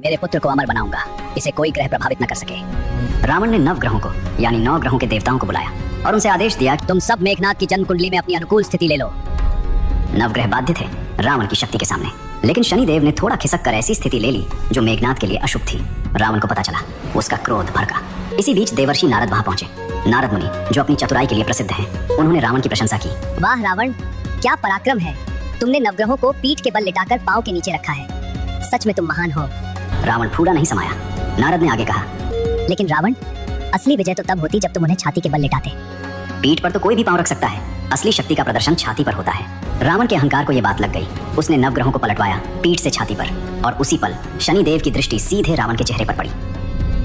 मेरे पुत्र को अमर बनाऊंगा, इसे कोई ग्रह प्रभावित न कर सके। रावण ने 9 ग्रहों को यानी 9 ग्रहों के देवताओं को बुलाया और उनसे आदेश दिया कि तुम सब मेघनाद की जन्म कुंडली में अपनी अनुकूल स्थिति ले लो। 9 ग्रह बाध्य थे रावण की शक्ति के सामने, लेकिन शनिदेव ने थोड़ा खिसक कर ऐसी स्थिति ले ली जो मेघनाद के लिए अशुभ थी। रावण को पता चला, उसका क्रोध भड़का। इसी बीच देवर्षि नारद वहां पहुंचे। नारद मुनि जो अपनी चतुराई के लिए प्रसिद्ध हैं, उन्होंने रावण की प्रशंसा की। वाह रावण, क्या पराक्रम है, तुमने नवग्रहों को पीठ के बल लिटाकर पांव के नीचे रखा है, सच में तुम महान हो। रावण फूला नहीं समाया। नारद ने आगे कहा, लेकिन रावण, असली विजय तो तब होती जब तुम उन्हें छाती के बल लिटाते। पीठ पर तो कोई भी पांव रख सकता है, असली शक्ति का प्रदर्शन छाती पर होता है। रावण के अहंकार को यह बात लग गई। उसने 9 ग्रहों को पलटवाया पीठ से छाती पर, और उसी पल शनिदेव की दृष्टि सीधे रावण के चेहरे पर पड़ी।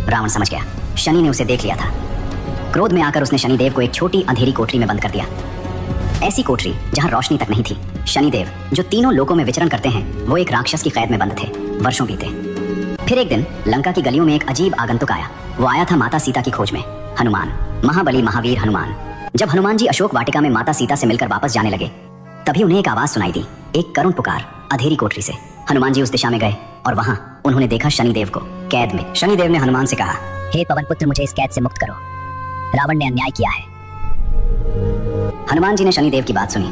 रावण समझ गया, शनि ने उसे देख लिया था। क्रोध में आकर उसने शनिदेव को एक छोटी अंधेरी कोठरी में बंद कर दिया, ऐसी कोठरी जहां रोशनी तक नहीं थी। शनिदेव जो तीनों लोकों में विचरण करते हैं, वो एक राक्षस की कैद में बंद थे। वर्षों बीते। फिर एक दिन लंका की गलियों में एक अजीब आगंतुक आया। वो आया था माता सीता की खोज में। हनुमान, महाबली महावीर हनुमान। जब हनुमान जी अशोक वाटिका में माता सीता से मिलकर वापस जाने लगे, तभी उन्हें एक आवाज सुनाई दी, एक करुण पुकार अंधेरी कोठरी से। हनुमान जी उस दिशा में गए और वहां उन्होंने देखा शनिदेव को कैद में। शनिदेव ने हनुमान से कहा, हे पवन पुत्र, मुझे इस कैद से मुक्त करो, रावण ने अन्याय किया है। हनुमान जी ने शनिदेव की बात सुनी।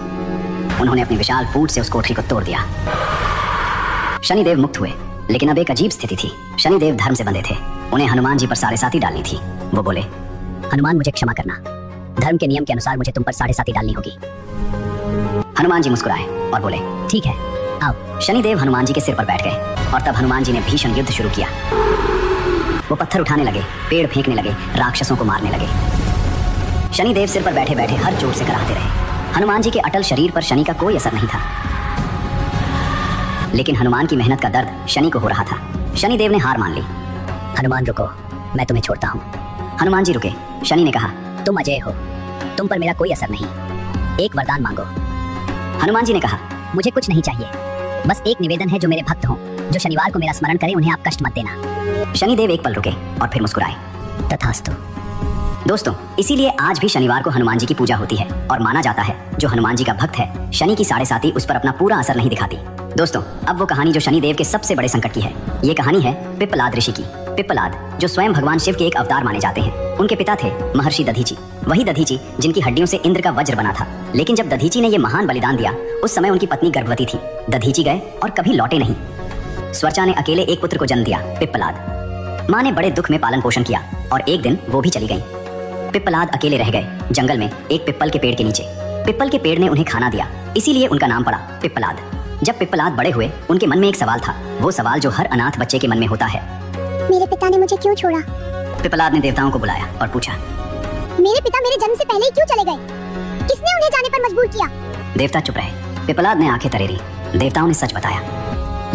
उन्होंने अपनी विशाल फूट से उस कोठरी को तोड़ दिया। शनिदेव मुक्त हुए, लेकिन अब एक अजीब स्थिति थी। शनिदेव धर्म से बंधे थे, उन्हें हनुमान जी पर साढ़े साती डालनी थी। वो बोले, हनुमान मुझे क्षमा करना, धर्म के नियम के अनुसार मुझे तुम पर साढ़े साती डालनी होगी। हनुमान जी मुस्कुराए और बोले, ठीक है, आओ। शनिदेव हनुमान जी के सिर पर बैठ गए और तब हनुमान जी ने भीषण युद्ध शुरू किया। वो पत्थर उठाने लगे, पेड़ फेंकने लगे, राक्षसों को मारने लगे। शनिदेव सिर पर बैठे बैठे हर जोर से कराहते रहे। हनुमान जी के अटल शरीर पर शनि का कोई असर नहीं था, लेकिन हनुमान की मेहनत का दर्द शनि को हो रहा था। शनिदेव ने हार मान ली। हनुमान रुको, मैं तुम्हें छोड़ता हूँ। हनुमान जी रुके। शनि ने कहा, तुम अजय हो, तुम पर मेरा कोई असर नहीं, एक वरदान मांगो। हनुमान जी ने कहा, मुझे कुछ नहीं चाहिए, बस एक निवेदन है, जो मेरे भक्त हों, जो शनिवार को मेरा स्मरण करें, उन्हें आप कष्ट मत देना। शनिदेव एक पल रुके और फिर मुस्कुराए। तथास्तु। दोस्तों, इसीलिए आज भी शनिवार को हनुमान जी की पूजा होती है और माना जाता है जो हनुमान जी का भक्त है, शनि की साढ़े साती उस पर अपना पूरा असर नहीं दिखाती। दोस्तों, अब वो कहानी जो शनिदेव के सबसे बड़े संकट की है। ये कहानी है पिप्पलाद ऋषि की। पिप्पलाद जो स्वयं भगवान शिव के एक अवतार माने जाते हैं। उनके पिता थे महर्षि दधीची, वही दधीची जिनकी हड्डियों से इंद्र का वज्र बना था। लेकिन जब दधीची ने ये महान बलिदान दिया, उस समय उनकी पत्नी गर्भवती थी। दधीची गए और कभी लौटे नहीं। स्वर्चा ने अकेले एक पुत्र को जन्म दिया, पिप्पलाद। माँ ने बड़े दुख में पालन पोषण किया और एक दिन वो भी चली गई। पिप्पलाद अकेले रह गए जंगल में एक पिप्पल के पेड़ के नीचे। पिप्पल के पेड़ ने उन्हें खाना दिया, इसीलिए उनका नाम पड़ा पिप्पलाद। जब पिप्पलाद बड़े हुए, उनके मन में एक सवाल था, वो सवाल जो हर अनाथ बच्चे के मन में होता है, मेरे पिता ने मुझे क्यों छोड़ा? पिप्पलाद ने देवताओं को बुलाया और पूछा, मेरे पिता मेरे जन्म से पहले ही क्यों चले गए? किसने उन्हें जाने पर मजबूर किया? देवता चुप रहे। पिप्पलाद ने आंखें तरेरी। देवताओं ने सच बताया,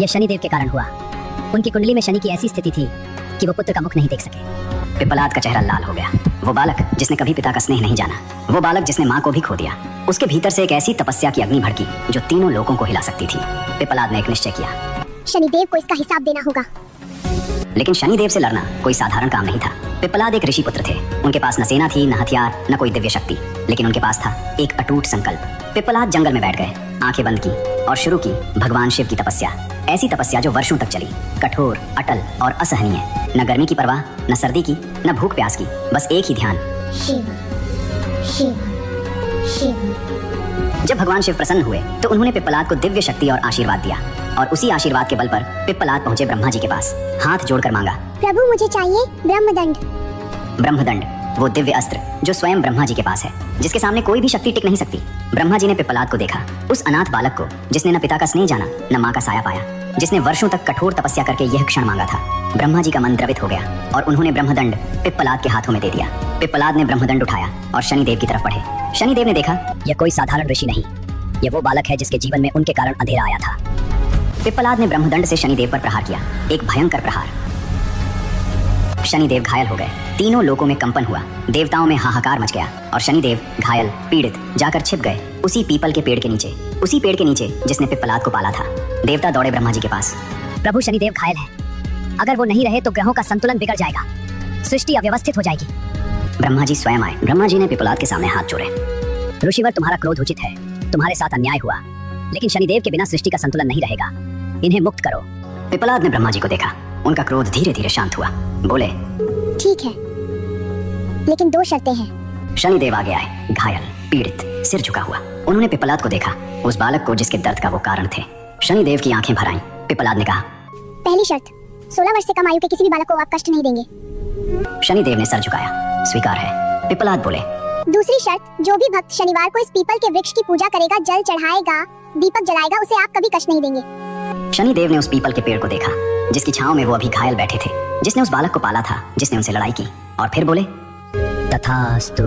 यह शनिदेव के कारण हुआ। उनकी कुंडली में शनि की ऐसी स्थिति थी कि वो पुत्र का मुख नहीं देख सके। पिप्पलाद का चेहरा लाल हो गया। वो बालक जिसने कभी पिता का स्नेह नहीं जाना, वो बालक जिसने माँ को भी खो दिया, उसके भीतर से एक ऐसी तपस्या की अग्नि भड़की जो तीनों लोगों को हिला सकती थी। पिप्पलाद ने एक निश्चय किया, शनिदेव को इसका हिसाब देना होगा। लेकिन शनिदेव से लड़ना कोई साधारण काम नहीं था। पिप्पलाद एक ऋषि पुत्र थे। उनके पास न सेना थी, न हथियार, न कोई दिव्य शक्ति, लेकिन उनके पास था एक अटूट संकल्प। पिप्पलाद जंगल में बैठ गए, आंखें बंद की और शुरू की भगवान शिव की तपस्या। ऐसी तपस्या जो वर्षों तक चली, कठोर, अटल और असहनीय। न गर्मी की परवाह, न सर्दी की, न भूख प्यास की, बस एक ही ध्यान, शिव शिव शिव। जब भगवान शिव प्रसन्न हुए तो उन्होंने पिप्पलाद को दिव्य शक्ति और आशीर्वाद दिया, और उसी आशीर्वाद के बल पर पिप्पलाद पहुंचे ब्रह्मा जी के पास। हाथ जोड़कर मांगा, प्रभु मुझे चाहिए ब्रह्मदंड। ब्रह्मदंड वो दिव्य अस्त्र जो स्वयं ब्रह्मा जी के पास है, जिसके सामने कोई भी शक्ति टिक नहीं सकती। ब्रह्मा जी ने पिप्पलाद को देखा, उस अनाथ बालक को जिसने न पिता का स्नेह जाना, न माँ का साया पाया, जिसने वर्षों तक कठोर तपस्या करके यह क्षण मांगा था। ब्रह्मा जी का मन द्रवित हो गया और उन्होंने ब्रह्मदंड पिप्पलाद के हाथों में दे दिया। पिप्पलाद ने ब्रह्मदंड उठाया और शनिदेव की तरफ बढ़े। शनिदेव ने देखा, यह कोई साधारण ऋषि नहीं, यह वो बालक है जिसके जीवन में उनके कारण अंधेरा आया था। पिप्पलाद ने ब्रह्मदंड से शनिदेव पर प्रहार किया, एक भयंकर प्रहार। शनिदेव घायल हो गए। तीनों लोकों में कंपन हुआ, देवताओं में हाहाकार मच गया और शनिदेव घायल, पीड़ित जाकर छिप गए उसी पीपल के पेड़ के नीचे, उसी पेड़ के नीचे जिसने पिप्पलाद को पाला था। देवता दौड़े ब्रह्मा जी के पास, प्रभु शनिदेव घायल है, अगर वो नहीं रहे तो ग्रहों का संतुलन बिगड़ जाएगा, सृष्टि अव्यवस्थित हो जाएगी। ब्रह्मा जी स्वयं आए। ब्रह्मा जी ने पिप्पलाद के सामने हाथ जोड़े, ऋषिवर तुम्हारा क्रोध उचित है, तुम्हारे साथ अन्याय हुआ, लेकिन शनिदेव के बिना सृष्टि का संतुलन नहीं रहेगा, इन्हें मुक्त करो। पिप्पलाद ने ब्रह्मा जी को देखा, उनका क्रोध धीरे धीरे शांत हुआ। बोले, ठीक है, लेकिन 2 शर्तें हैं। शनिदेव आगे आए, घायल, पीड़ित, सिर झुका हुआ। उन्होंने पिपलाद को देखा, उस बालक को जिसके दर्द का वो कारण थे। शनिदेव की आंखें भर आईं। पिपलाद ने कहा, पहली शर्त, 16 वर्ष से कम आयु के किसी भी बालक को आप कष्ट नहीं देंगे। शनिदेव ने सर झुकाया, स्वीकार है। पिपलाद बोले, दूसरी शर्त, जो भी भक्त शनिवार को इस पीपल के वृक्ष की पूजा करेगा, जल चढ़ाएगा, दीपक जलाएगा, उसे आप कभी कष्ट नहीं देंगे। शनिदेव ने उस पीपल के पेड़ को देखा जिसकी छांव में वो अभी घायल बैठे थे, जिसने उस बालक को पाला था, जिसने उनसे लड़ाई की, और फिर बोले, तथास्तु।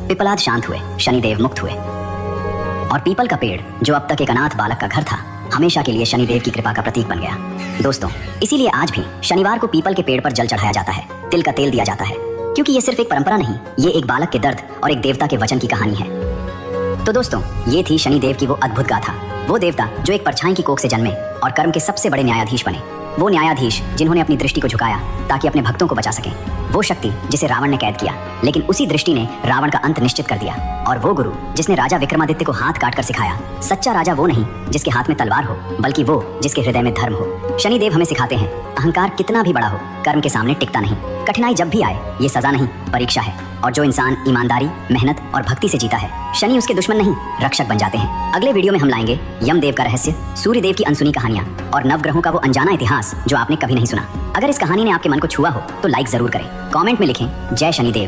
पिपलाद शांत हुए, शनिदेव मुक्त हुए, और पीपल का पेड़ जो अब तक एक अनाथ बालक का घर था, हमेशा के लिए शनिदेव की कृपा का प्रतीक बन गया। दोस्तों, इसीलिए आज भी शनिवार को पीपल के पेड़ पर जल चढ़ाया जाता है, तिल का तेल दिया जाता है, क्योंकि ये सिर्फ एक परंपरा नहीं, ये एक बालक के दर्द और एक देवता के वचन की कहानी है। तो दोस्तों, ये थी शनिदेव की वो अद्भुत गाथा, वो देवता जो एक परछाई की कोख से जन्मे और कर्म के सबसे बड़े न्यायाधीश बने, वो न्यायाधीश जिन्होंने अपनी दृष्टि को झुकाया ताकि अपने भक्तों को बचा सकें, वो शक्ति जिसे रावण ने कैद किया, लेकिन उसी दृष्टि ने रावण का अंत निश्चित कर दिया, और वो गुरु जिसने राजा विक्रमादित्य को हाथ काट कर सिखाया, सच्चा राजा वो नहीं जिसके हाथ में तलवार हो, बल्कि वो जिसके हृदय में धर्म हो। शनिदेव हमें सिखाते हैं, अहंकार कितना भी बड़ा हो, कर्म के सामने टिकता नहीं। कठिनाई जब भी आए, ये सजा नहीं, परीक्षा है, और जो इंसान ईमानदारी, मेहनत और भक्ति से जीता है, शनि उसके दुश्मन नहीं, रक्षक बन जाते हैं। अगले वीडियो में हम लाएंगे यमदेव का रहस्य, सूर्यदेव की अनसुनी कहानियां और नवग्रहों का वो अनजाना इतिहास जो आपने कभी नहीं सुना। अगर इस कहानी ने आपके मन को छुआ हो तो लाइक जरूर करें, कमेंट में लिखें जय शनिदेव।